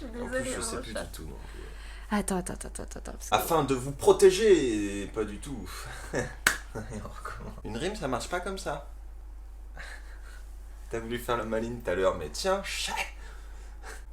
suis En plus, désolée. je sais mon plus chat. du tout. Donc, Attends. Parce que... afin de vous protéger, pas du tout. Une rime, ça marche pas comme ça. T'as voulu faire la maline tout à l'heure, mais tiens, chat.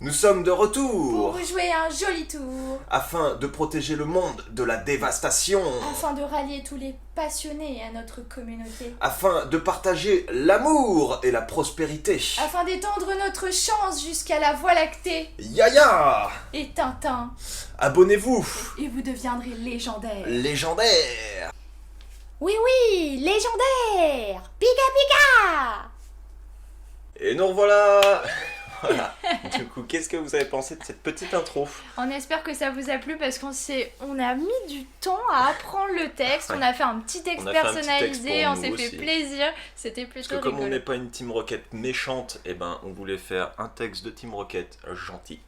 Nous sommes de Pour retour vous jouer un joli tour, afin de protéger le monde de la dévastation, afin de rallier tous les passionnés à notre communauté, afin de partager l'amour et la prospérité. afin d'étendre notre chance jusqu'à la Voie lactée Yaya, et Tintin, abonnez-vous, et vous deviendrez légendaire. légendaire. Oui, légendaire. Pika pika. Et nous revoilà. Voilà. Du coup, qu'est-ce que vous avez pensé de cette petite intro? On espère que ça vous a plu parce qu'on a mis du temps à apprendre le texte, on a fait un petit texte On a fait un petit texte personnalisé, pour on nous s'est fait aussi. plaisir, c'était Parce plutôt que comme on rigolo. n'est pas une Team Rocket méchante, eh ben on voulait faire un texte de Team Rocket gentil.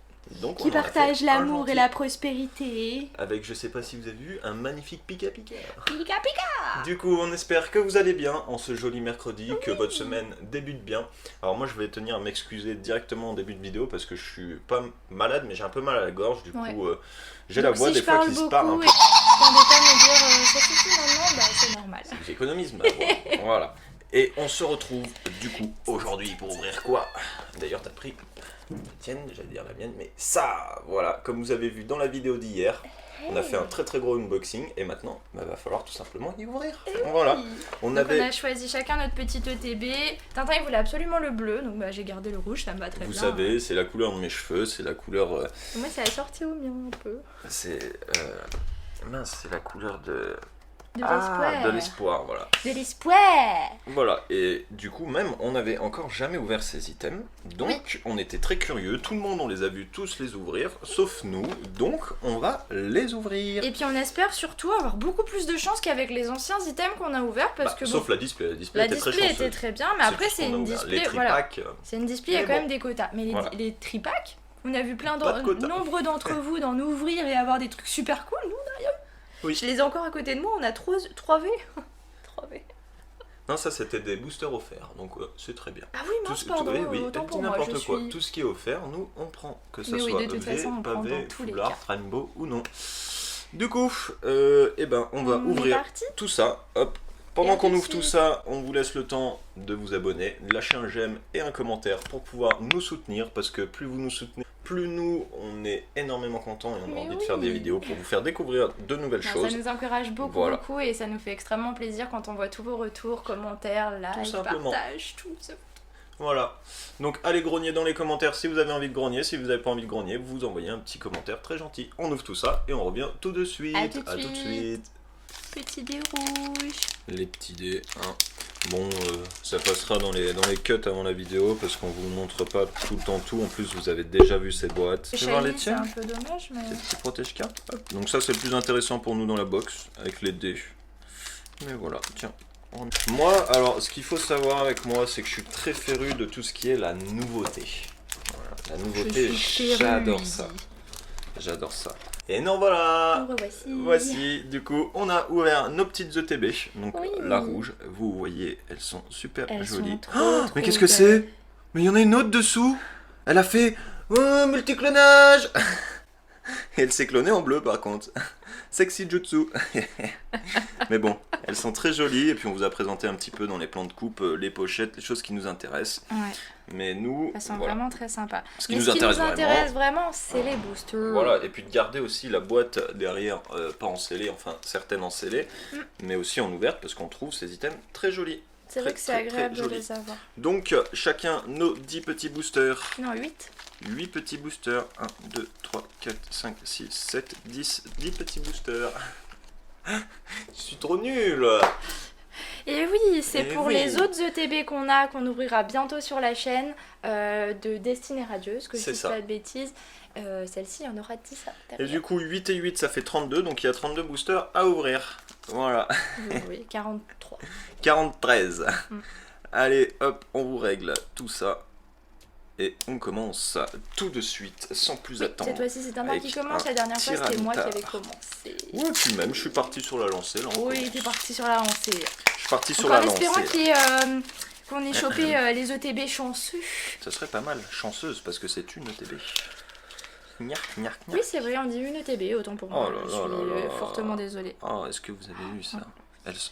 Donc Qui on en a partage fait un l'amour gentil. et la prospérité. Avec, je sais pas si vous avez vu, un magnifique pika pika. Pika pika. Du coup, on espère que vous allez bien en ce joli mercredi, que votre semaine débute bien. Alors moi, je vais tenir à m'excuser directement en début de vidéo parce que je suis pas malade, mais j'ai un peu mal à la gorge. Du Ouais. coup, j'ai la Donc, voix si des je fois parle qui se beaucoup part un peu. et t'embête pas de me dire ça suffit maintenant, bah c'est normal. J'économise ma voix. Voilà. Et on se retrouve du coup aujourd'hui pour ouvrir quoi? D'ailleurs, t'as pris la tienne, j'allais dire la mienne, mais ça, voilà, comme vous avez vu dans la vidéo d'hier, on a fait un très gros unboxing et maintenant, bah, va falloir tout simplement y ouvrir. Voilà. On Donc avait, on a choisi chacun notre petit ETB. Tintin il voulait absolument le bleu, donc bah j'ai gardé le rouge, ça me va très vous bien. savez, c'est la couleur de mes cheveux, c'est la couleur, Moi c'est assorti au mien un peu. c'est, mince, c'est la couleur de, De l'espoir. de l'espoir, voilà. De l'espoir. Voilà, et du coup, même, on n'avait encore jamais ouvert ces items, donc on était très curieux, tout le monde, on les a vus tous les ouvrir, sauf nous, donc on va les ouvrir. Et puis on espère surtout avoir beaucoup plus de chance qu'avec les anciens items qu'on a ouverts parce que Sauf bon, la display la était très display chanceuse. était très bien, mais après tout ce c'est qu'on a une ouvert. display, Les voilà. tripacks, C'est une display, il y a Mais quand bon. même des quotas. Mais Voilà. les tripacks, on a vu plein Pas de quotas. nombre d'entre vous d'en ouvrir et avoir des trucs super cool. Nous, on a rien. Oui. Je les ai encore à côté de moi, on a 3 V. 3 V. Non, ça c'était des boosters offerts, donc c'est très bien. Ah oui, mince, Tout- pardon, oui, autant dis pour moi, n'importe je quoi. suis... Tout ce qui est offert, nous on prend, que ce Mais oui, soit de toute V, façon, on prend pavé, dans tous les foulard, cas. rainbow ou non. Du coup, eh ben, on va On est ouvrir parti. tout ça. Hop. Pendant Et à qu'on tout de ouvre tout suite. ça, on vous laisse le temps de vous abonner, lâcher un j'aime et un commentaire pour pouvoir nous soutenir, parce que plus vous nous soutenez, plus nous, on est énormément contents et on a Mais envie de oui. faire des vidéos pour vous faire découvrir de nouvelles Non, choses. ça nous encourage beaucoup, Voilà. beaucoup et ça nous fait extrêmement plaisir quand on voit tous vos retours, commentaires, likes, simplement. partages, tout ça. Voilà. Donc allez grogner dans les commentaires si vous avez envie de grogner. Si vous n'avez pas envie de grogner, vous envoyez un petit commentaire très gentil. On ouvre tout ça et on revient tout de suite. À tout de tout de suite. suite. Petit dé rouge. Les petits dés. Hein. Bon, ça passera dans les cuts avant la vidéo parce qu'on vous montre pas tout le temps tout. En plus, vous avez déjà vu ces boîtes. Tu veux voir les Shiny, c'est tiennes? un peu dommage, mais... Ces petits protège-cartes. Hop. Donc ça, c'est le plus intéressant pour nous dans la box avec les dés. Mais voilà, tiens. Moi, alors, ce qu'il faut savoir avec moi, c'est que je suis très féru de tout ce qui est la nouveauté. Voilà, la nouveauté, j'adore ça. J'adore ça. Et non, voilà. Nous revoici. Voici, du coup, on a ouvert nos petites ETB. Donc, Oui. la rouge, vous voyez, elles sont super Elles jolies. sont trop, Oh, trop mais qu'est-ce que belles. c'est? Mais il y en a une autre dessous. Elle a fait multiclonage. Et elle s'est clonée en bleu par contre. Sexy jutsu. Mais bon, elles sont très jolies et puis on vous a présenté un petit peu dans les plans de coupe les pochettes, les choses qui nous intéressent. Ouais, Mais nous, elles sont voilà. vraiment très sympas. Ce qui Mais nous ce qui intéresse nous intéresse vraiment, c'est les boosters. Voilà, et puis de garder aussi la boîte derrière, pas en scellé, enfin certaines en scellé, mais aussi en ouverte parce qu'on trouve ces items très jolis. C'est vrai que c'est très, agréable très de joli. les avoir. Donc chacun nos 10 petits boosters. Non, 8. 8 petits boosters. 1, 2, 3, 4, 5, 6, 7, 10. 10 petits boosters. Je suis trop nul. Et oui, c'est Et pour oui. les autres ETB qu'on ouvrira bientôt sur la chaîne de Destinée Radieuse, que je C'est dis ça. pas de bêtises. Celle-ci, il y en aura 10 à Et l'intérieur. du coup 8 et 8 ça fait 32, donc il y a 32 boosters à ouvrir. Voilà. Oui, 43. 43. Mm. Allez hop, on vous règle tout ça. Et on commence tout de suite, sans plus attendre. Cette fois-ci, c'est Tintin Avec qui commence. un La dernière fois, c'était moi qui tiramitard. avais commencé. Ouais, puis même, je suis parti sur la lancée là. on Oui, commence. t'es parti sur la lancée. Je suis parti sur Donc, en la lancée. espérant qu'on ait chopé les ETB chanceux. Ça serait pas mal, chanceuse, parce que c'est une ETB. Oui, c'est vrai, on dit une TB, autant pour moi. Oh là Je là là suis là. fortement désolée. Oh, est-ce que vous avez vu ça?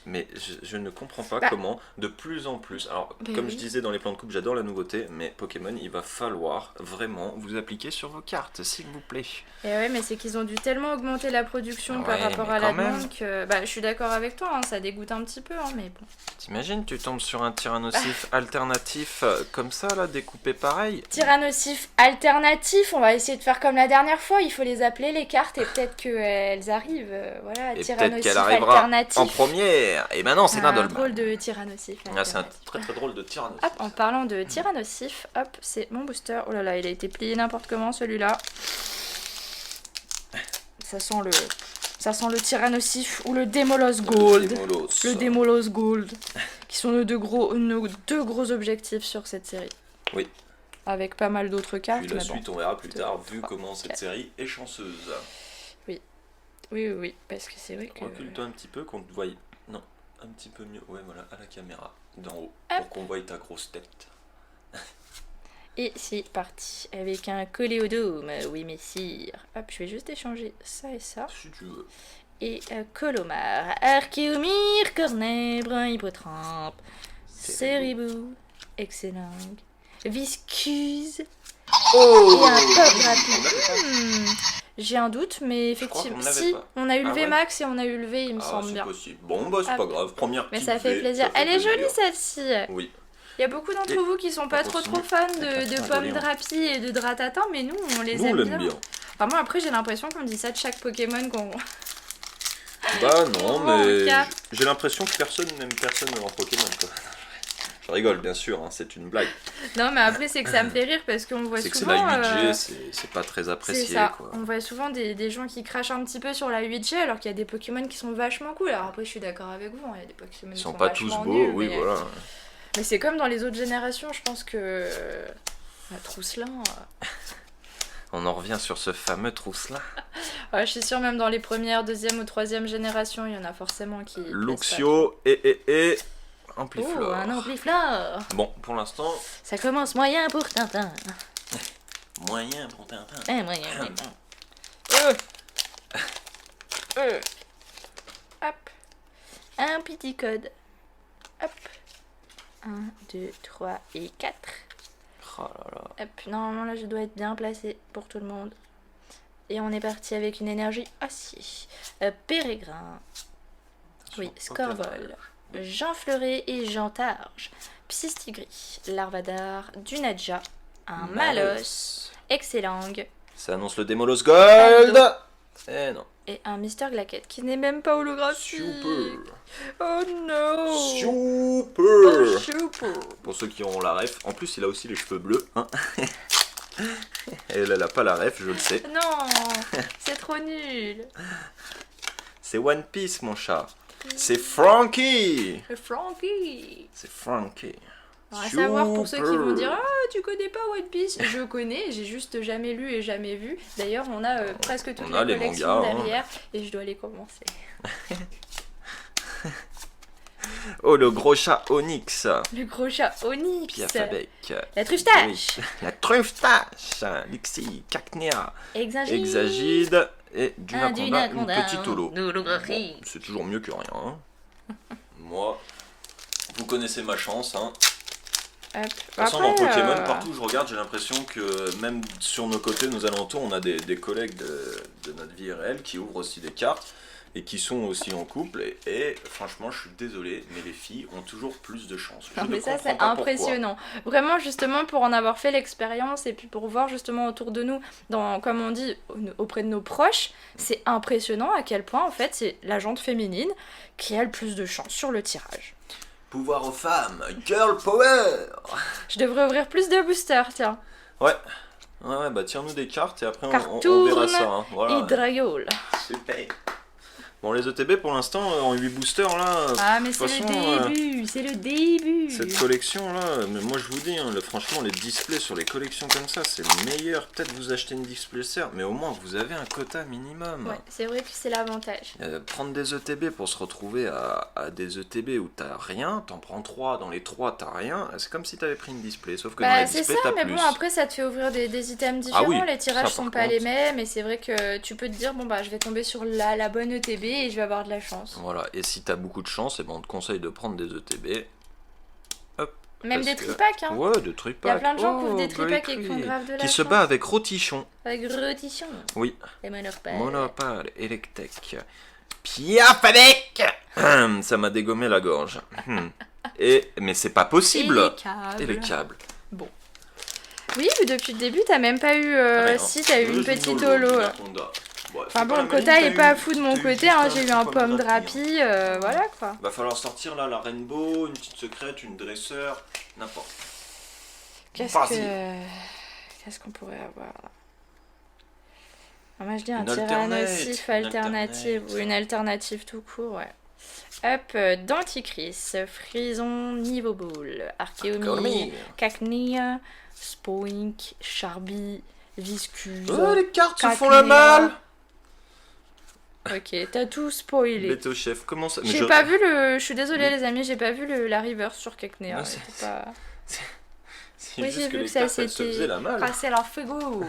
Mais je ne comprends pas Bah. comment, de plus en plus, alors Bah comme oui. je disais dans les plans de coupe, j'adore la nouveauté, mais Pokémon, il va falloir vraiment vous appliquer sur vos cartes, s'il vous plaît. Et ouais, mais c'est qu'ils ont dû tellement augmenter la production par Ouais, rapport mais à la quand même. demande que... Bah, je suis d'accord avec toi, hein, ça dégoûte un petit peu, hein, mais bon. T'imagines, tu tombes sur un tyrannosif alternatif comme ça, là, découpé pareil? Tyrannosif alternatif, on va essayer de faire comme la dernière fois, il faut les appeler les cartes et peut-être qu'elles arrivent, voilà, Et peut-être tyrannosif qu'elle arrivera alternatif. en première. Et ben non, c'est Un Nadolba. drôle de tyrannosif. Ah, c'est un alternatif. très très drôle de tyrannosif. Hop, en parlant de tyrannosif, hop, c'est mon booster. Oh là là, il a été plié n'importe comment celui-là. Ça sent le tyrannosif ou le Démolos Gold. Le Démolos Gold. Qui sont nos deux gros objectifs sur cette série. Oui. Avec pas mal d'autres cartes. Puis la mais suite, bon. on verra plus tard, vu 3, comment cette 4. série est chanceuse. Oui, parce que c'est vrai que... Recule-toi un petit peu qu'on te voie. Non, un petit peu mieux. Ouais, voilà, à la caméra, d'en haut, Hop. pour qu'on voie ta grosse tête. Et c'est parti avec un coléodome, oui messire. Hop, je vais juste échanger ça et ça. Si tu veux. Et Colomar, Archéomir, Cornet, Brun, Hippotrampe, Ceribou, excellent, Viscuse, Oh et un Pop rapide. J'ai un doute, mais Je crois qu'on effectivement, l'avait si, pas. on a eu le Ah V ouais max et on a eu le V, il me Ah, semble c'est bien. possible. Bon, bah, c'est Ah. pas grave. Première Mais petite ça fait V, plaisir. ça fait Elle est jolie plaisir. celle-ci. Oui. Il y a beaucoup d'entre Et vous qui sont pas on trop continue fans avec la de fin pommes d'Orient. drapi et de dratatin, mais nous on les Nous, on aime l'aime bien. bien. Enfin, moi après j'ai l'impression qu'on me dit ça de chaque Pokémon qu'on... Bah non, Oh, mais Cap. j'ai l'impression que personne n'aime personne en Pokémon, quoi. Je rigole, bien sûr, hein, c'est une blague. Non mais après c'est que ça me fait rire parce qu'on voit C'est que c'est souvent... la 8G, c'est pas très c'est apprécié, ça, quoi. on voit souvent des gens qui crachent un petit peu sur la 8G alors qu'il y a des Pokémon qui sont vachement cool. Alors après je suis d'accord avec vous, hein, il y a des Pokémon Ils qui sont sont pas tous vachement beaux, nuls, oui, mais... voilà. Mais c'est comme dans les autres générations, je pense que... La Trousselin... On en revient sur ce fameux trousse-là. Ouais, je suis sûre même dans les premières, deuxième ou troisième générations, il y en a forcément qui... Luxio et Oh, Ampliflore. un ampliflore. Bon, pour l'instant, Ça commence moyen pour Tintin. moyen pour Tintin. Moyen. Hop. Un petit code. Hop. 1, 2, 3 et 4. Oh là là. Hop. Normalement là je dois être bien placée pour tout le monde. Et on est parti avec une énergie acier. Pérégrin. Oui, Attention, Scorbol. Jean Fleuret et Jean Targe. Psystigris. Larvadar. Dunadja. Un Malos. Excellang. Ça annonce le Démolos Gold. Eh non. Et un Mister Glaquette qui n'est même pas holographique. Super. Oh non. Super. Oh, super. Pour ceux qui auront la ref, en plus il a aussi les cheveux bleus. Hein. Elle a pas la ref, je le sais. Non, c'est trop nul. C'est One Piece, mon chat. C'est Frankie. Le Frankie. C'est Frankie. Alors, à savoir pour ceux qui vont dire Super. ah tu connais pas One Piece, je connais, j'ai juste jamais lu et jamais vu. D'ailleurs on a presque toute On la a les collection mangas, hein. derrière et je dois les commencer. Oh, le gros chat Onyx. Le gros chat Onyx. Piafabec. La truffe-tache. La truffe-tache. Lixie, Cacnea. Exagide. Exagide. Et Un Dunaconda, une Dunaconda. petite holo. Holographique. Bon, c'est toujours mieux que rien. Hein. Moi, vous connaissez ma chance. Hein. Hop. De toute façon, dans Après, Pokémon, partout où je regarde, j'ai l'impression que même sur nos côtés, nos alentours, on a des collègues de notre vie réelle qui ouvrent aussi des cartes et qui sont aussi en couple. Et franchement, je suis désolé, mais les filles ont toujours plus de chance. Je Non ne mais ça comprends c'est pas pourquoi. impressionnant. Vraiment justement pour en avoir fait l'expérience et puis pour voir justement autour de nous, comme on dit auprès de nos proches, c'est impressionnant à quel point en fait c'est la jante féminine qui a le plus de chance sur le tirage. Pouvoir aux femmes, girl power. Je devrais ouvrir plus de boosters, tiens. Ouais, bah tire-nous des cartes et après on Cartoon verra ça. Hein. Voilà. Et Dragole. Super. Bon, les ETB pour l'instant, en 8 boosters là. Ah, mais de toute c'est le façon, début, c'est le début. cette collection là, mais moi je vous dis, hein, franchement, les displays sur les collections comme ça, c'est le meilleur. Peut-être vous achetez une displacer, mais au moins vous avez un quota minimum. Ouais, c'est vrai que c'est l'avantage. Prendre des ETB pour se retrouver à des ETB où t'as rien, t'en prends 3, dans les 3 t'as rien, c'est comme si t'avais pris une display, sauf que dans Bah, les c'est displays ça, t'as mais plus. bon, après ça te fait ouvrir des items différents, Ah oui, les tirages ça, sont par pas les contre. mêmes, et c'est vrai que tu peux te dire, bon bah je vais tomber sur la bonne ETB et je vais avoir de la chance. Voilà, et si t'as beaucoup de chance, et ben on te conseille de prendre des ETB. Hop. Même parce des que- tripacks, hein. Ouais, des tripacks. Il y a plein de gens qui ouvrent des Oh, tripacks et qui Grétry. font grave de la Qui se chance. bat avec Rotichon. Avec Rotichon. Oui. Et Monopale. Monopale, Electek. Piafadec. Ça m'a dégommé la gorge. Mais c'est pas possible. Et les câbles. Et les câbles. Bon. Oui, mais depuis le début, t'as même pas eu... Rien. si, t'as eu une Le petite Gino, holo. l'Anaconda. Ouais, Enfin c'est bon, pas le la quota manie, est t'as pas eu- fou de t'as mon eu côté, juste hein, j'ai eu un petit pomme drapi, drapi, voilà quoi. Va falloir sortir là la rainbow, une petite secrète, une dresseur, n'importe. Qu'est-ce qu'on pourrait avoir là? Ah, moi je dis un Une tyrannosif alternate, alternative une ou une alternative tout court, ouais. Hop, Denticris, Frison, Niveau Ball, Archéomie, Archéomie. Cacnea, Spoink, Charby, Viscuse. Oh, les cartes se font Cacnea. la malle. Ok, t'as tout spoilé. Beto chef, comment ça? Mais J'ai pas vu le. Je suis désolée les amis, j'ai pas vu la reverse sur Cacnea. Non, c'était c'est- pas... C'est Oui, juste j'ai que vu les que ça cartes elles se s'était faisaient la malle. passé leur frigo.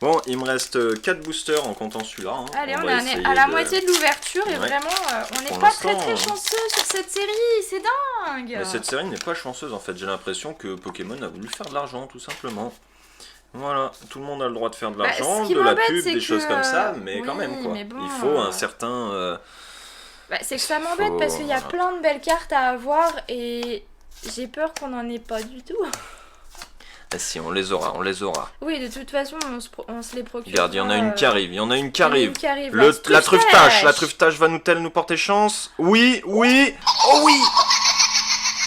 Bon, il me reste 4 boosters en comptant celui-là. Hein. Allez, on va est essayer à la de- moitié de l'ouverture et Ouais. vraiment, on n'est Pour pas très l'instant, très chanceux sur cette série, c'est dingue. Mais cette série n'est pas chanceuse en fait, j'ai l'impression que Pokémon a voulu faire de l'argent tout simplement. Voilà, tout le monde a le droit de faire de Bah, l'argent, ce qui de la m'embête, pub, c'est des choses que- comme ça, mais oui, quand même quoi. mais bon, Il faut un certain... Bah, c'est que ça m'embête Faut- parce qu'il y a voilà. plein de belles cartes à avoir et j'ai peur qu'on n'en ait pas du tout. Ah, si, on les aura, on les aura. Oui, de toute façon, on se les procure. Regarde, il y en a une qui arrive, il y en a une qui arrive. La La truffe-tâche va nous-t-elle nous porter chance? Oui, oui, oh oui.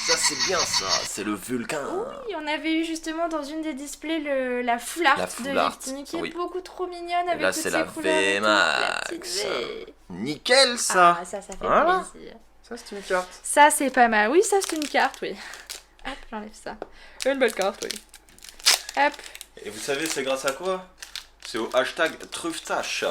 Ça c'est bien ça, c'est le vulcain. Oui, on avait eu justement dans une des displays la foulard La de foulard, Victime qui oui. est beaucoup trop mignonne avec là, toutes c'est ses la couleurs et tout, la petite VMAX. V. Nickel ça. Ah, ça fait Voilà. plaisir. Ça c'est une carte. Ça, c'est pas mal. Oui, ça, c'est une carte, oui. Hop, j'enlève ça. Une belle carte, oui. Hop. Et vous savez c'est grâce à quoi? C'est au hashtag truffe-tâche.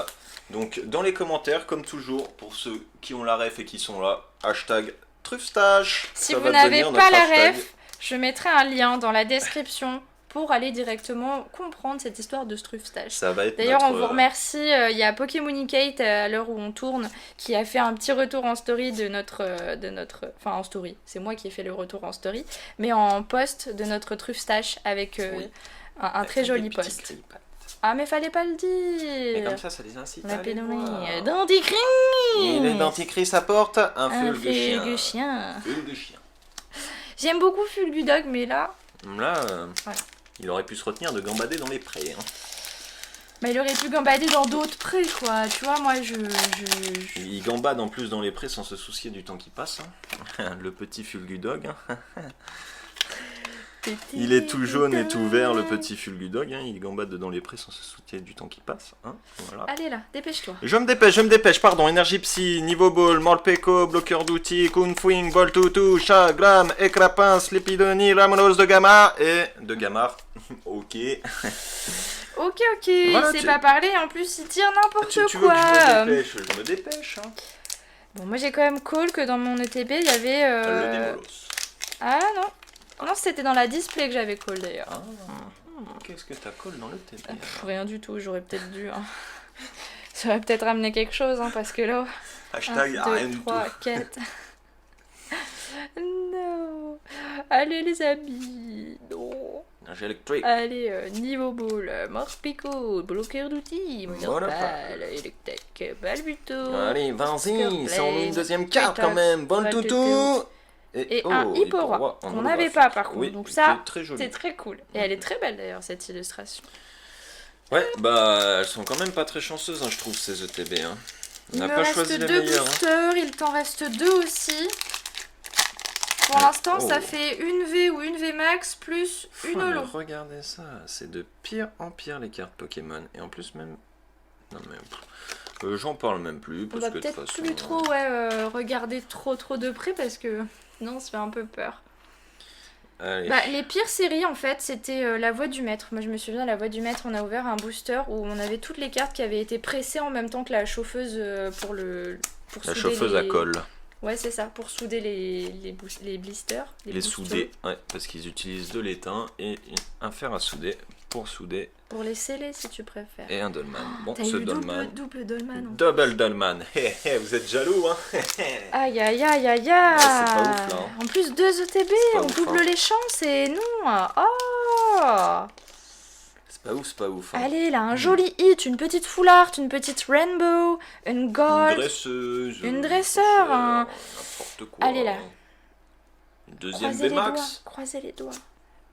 Donc dans les commentaires, comme toujours, pour ceux qui ont la ref et qui sont là, hashtag truffe-tâche. Si Ça vous va n'avez devenir pas notre la hashtag. ref, je mettrai un lien dans la description pour aller directement comprendre cette histoire de Struffstage. Ça va être D'ailleurs, on notre- vous remercie. Il y a Pokémonicate à l'heure où on tourne qui a fait un petit retour en story de notre. Enfin, en story. C'est moi qui ai fait le retour en story. Mais en post de notre Truffstage avec Oui. un Avec très des joli petits post. grippes. Ah, mais fallait pas le Mais dire. comme ça les incite On à a aller pénomé. voir. Denticris. Et les denticris apportent un Un fulgue chien. chien. Fulgue chien. J'aime beaucoup Fulgudog, mais là. Là, Voilà. il aurait pu se retenir de gambader dans les prés. Hein. Mais il aurait pu gambader dans d'autres prés, quoi. Tu vois, moi, je... Il gambade en plus dans les prés sans se soucier du temps qui passe. Hein. Le petit Fulgudog. Hein. Il est tout jaune et tout vert, le petit Fulgudog. Hein. Il gambade dans les prés sans se soucier du temps qui passe. Hein. Voilà. Allez, là, dépêche-toi. Je me dépêche, pardon. Énergie Psy, Niveau Ball, Morpeko, Bloqueur d'outils, Kunfuing, Boltutu, Chagram, Écrapin, Slipidoni, Ramonos de Gamma et de Gammar. Ok. Ok, Voilà, c'est tu- pas parler, en plus il tire n'importe Tu veux que quoi. je me dépêche? Je me dépêche. Hein. Bon, moi j'ai quand même call que dans mon ETB il y avait... Le Démolos. Ah non. Non, c'était dans la display que j'avais call d'ailleurs. Ah. Qu'est-ce que t'as colle dans le TB Rien du tout, j'aurais peut-être dû. Hein. Ça aurait peut-être ramené quelque chose, hein, parce que là... Hashtag 1, rien 2, du 3, tout. 4... Non. Allez les amis. Non. Énergie électrique. Allez, Niveau Ball, Morpico, bloqueur d'outils, Monopale. Monopale, Electek, Balbuto. Allez, vas-y, Scorpion, c'est en une deuxième carte quand Pitax, même. Boltutu. Voltutu. Et un Hipporoi, qu'on n'avait pas par contre. Oui, Donc qui ça, est très joli. c'est très cool. Et elle est très belle d'ailleurs, cette illustration. Ouais, bah elles sont quand même pas très chanceuses, hein, je trouve, ces ETB. Hein. On Il n'a me pas reste choisi les 2 meilleurs. Hein. boosters, il t'en reste 2 aussi. Pour l'instant, Oh. ça fait une V ou une V max plus une Oh, mais holo. regardez ça, c'est de pire en pire les cartes Pokémon. Et en plus même... Non mais... J'en parle même plus On parce va que de peut-être toute façon. plus trop regarder trop de près parce que non, ça fait un peu peur. Allez. Bah, les pires séries en fait c'était La Voix du Maître. Moi je me souviens, La Voix du Maître, on a ouvert un booster où on avait toutes les cartes qui avaient été pressées en même temps que la chauffeuse pour La souder chauffeuse à colle. Ouais, c'est ça, pour souder les blisters. Les boosters. souder, ouais, parce qu'ils utilisent de l'étain et un fer à souder pour souder. Pour les sceller si tu préfères. Et un dolman. Bon, T'as ce eu dolman. double dolman. Double dolman. Vous êtes jaloux, hein? Aïe aïe aïe aïe aïe. Ouais, c'est pas ouf, là, hein. En plus 2 ETB, C'est pas on ouf, double hein. les chances et non. Oh. C'est pas ouf. Hein. Allez là, un joli hit, une petite full art, une petite rainbow, une gold. Une dresseuse. Une dresseur, un- N'importe quoi. Allez, là. Une deuxième Croisez les doigts, VMAX. croisez les doigts.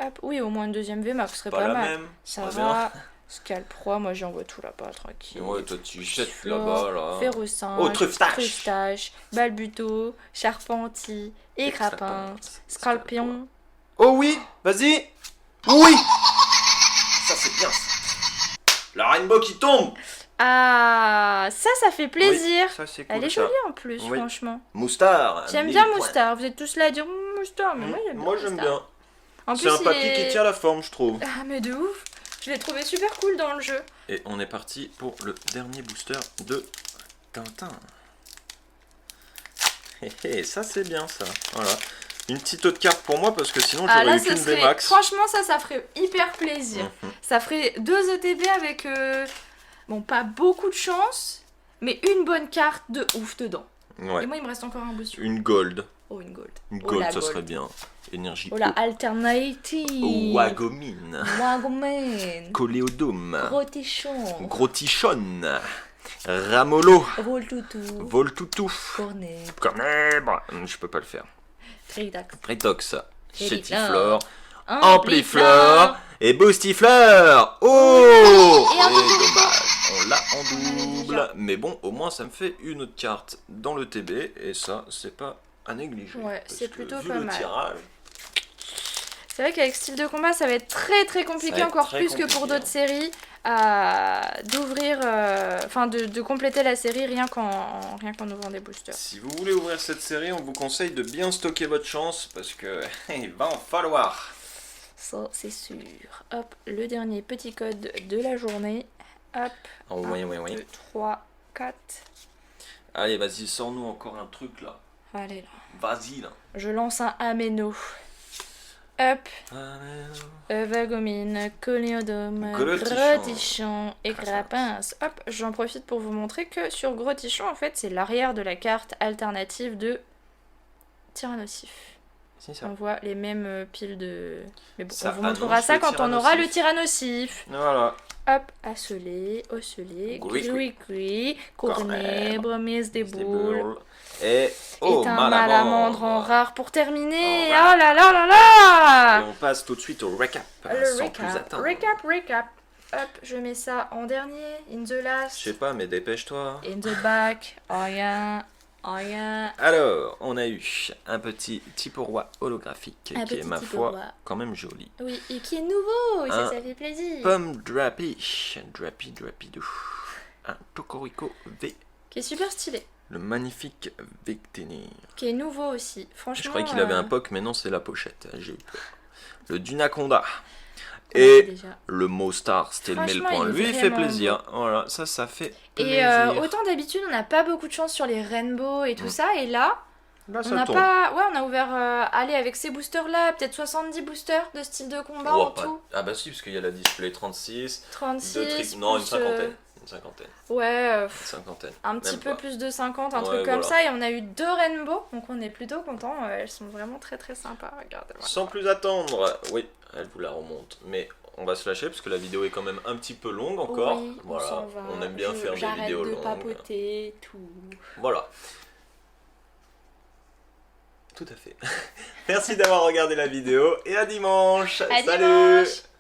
Hop, oui, au moins une deuxième VMAX serait Pas pas la mal. même. Ça Très va. Scalp Roi, moi j'envoie tout là-bas, tranquille. Ouais, toi tu jettes Flore, là-bas, là. Ferrocinq, Oh, Truftache. Truftache, Balbuto, Charpentier, Écrapin, Scalpion. Oh oui, vas-y. Oui. Ça c'est bien. La rainbow qui tombe. Ah, ça fait plaisir. Oui, ça c'est cool. Elle est ça. jolie en plus, Oui. franchement. Moustar. J'aime 1000 bien points. Moustar. Vous êtes tous là à dire Moustar, mais moi j'aime bien. Moi j'aime Moustar. bien. En C'est plus, un il papy est- qui tient la forme, je trouve. Ah, mais de ouf. Je l'ai trouvé super cool dans le jeu. Et on est parti pour le dernier booster de Tintin. Ça c'est bien ça. Voilà. Une petite autre carte pour moi parce que sinon Ah j'aurais là, eu ce qu'une serait... VMAX. Franchement, ça ferait hyper plaisir. Mhm. Ça ferait 2 ETB avec... Bon, pas beaucoup de chance, mais une bonne carte de ouf dedans. Ouais. Et moi, il me reste encore un booster. Une gold. Oh, une gold. Une Oh, gold, la ça gold. serait bien. Énergie. Oh, la alternative. Wagomine. Wagomine. Coléodome. Rotichon. Grotichon. Ramolo. Voltoutou. Voltoutou. Cornet. Cornèbre. Je peux pas le faire. Tritax. Pritox. Chétiflore. Chétiflore. Ampliflore. Et Boostifleur. Oh. Et un double. Dommage. On l'a en déjà. double. Mais bon, au moins ça me fait une autre carte dans le TB. Et ça, c'est pas à négliger. Ouais, Parce c'est que plutôt vu pas le mal. tirage, C'est vrai qu'avec style de combat, ça va être très compliqué, Ça va être encore très plus que compliqué, pour hein. d'autres séries, d'ouvrir, enfin de compléter la série rien qu'en ouvrant des boosters. si vous voulez ouvrir cette série, on vous conseille de bien stocker votre chance parce que il va en falloir. Ça, c'est sûr. Hop, le dernier petit code de la journée. Hop, Oh, oui, oui, oui. 2, 3, 4. Allez, vas-y, sors-nous encore un truc là. Allez là. Vas-y là. Je lance un Ameno. Hop, Vagomine, Coléodome, Grotichon. Grotichon et Grapince. Hop, j'en profite pour vous montrer que sur Grotichon, en fait, c'est l'arrière de la carte alternative de Tyrannosif. C'est ça. On voit les mêmes piles de... Mais bon, Ça on vous montrera annonce ça le quand on aura le Tyrannosif. Tyrannosif. Voilà. Hop, asselé, osselé, Gris, gris, cornèbre, mise des boules. Et oh, Et un malamandre. malamandre en rare pour terminer. Oh, Oh là là là Et là. on passe tout de suite au recap. Le sans plus attendre. recap. Hop, je mets ça en dernier. In the last. Je sais pas, mais dépêche-toi. In the back. Rien. Alors, on a eu un petit Typo-Roi holographique Un qui est, petit ma Typo-Roi. foi, quand même joli. Oui, et qui est nouveau. Un Ça fait plaisir. Pomme Drappy. Drappy-Doo. Un Tokorico V. Qui est super stylé. Le magnifique Victini. Qui est nouveau aussi. Franchement. Je croyais qu'il avait un POC, mais non, c'est la pochette. J'ai eu peur. Le Dunaconda. on Et l'a déjà. le Mostar, c'était le Franchement, mail point. il est Lui, il fait vraiment plaisir. Voilà, ça fait Et plaisir. autant d'habitude, on n'a pas beaucoup de chance sur les rainbows et tout ça. Et là, Là, on ça n'a tombe. pas. Ouais, on a ouvert. Allez, avec ces boosters-là, peut-être 70 boosters de style de combat Oh, en pas- tout. Ah bah si, parce qu'il y a la display 36, 36. deux tricks. Non, une plus, cinquantaine. Une cinquantaine. Ouais, Une cinquantaine. un petit Même peu pas. plus de 50, un Ouais, truc comme voilà. ça. Et on a eu 2 rainbows, donc on est plutôt content. Elles sont vraiment très sympas. Regardez-moi. Sans plus attendre, oui, elle vous la remonte. Mais on va se lâcher parce que la vidéo est quand même un petit peu longue encore. Oui, on voilà, s'en va. on aime bien faire des J'arrête vidéos de longues. papoter, tout. Voilà. Tout à fait. Merci d'avoir regardé la vidéo et à dimanche. À Salut. dimanche.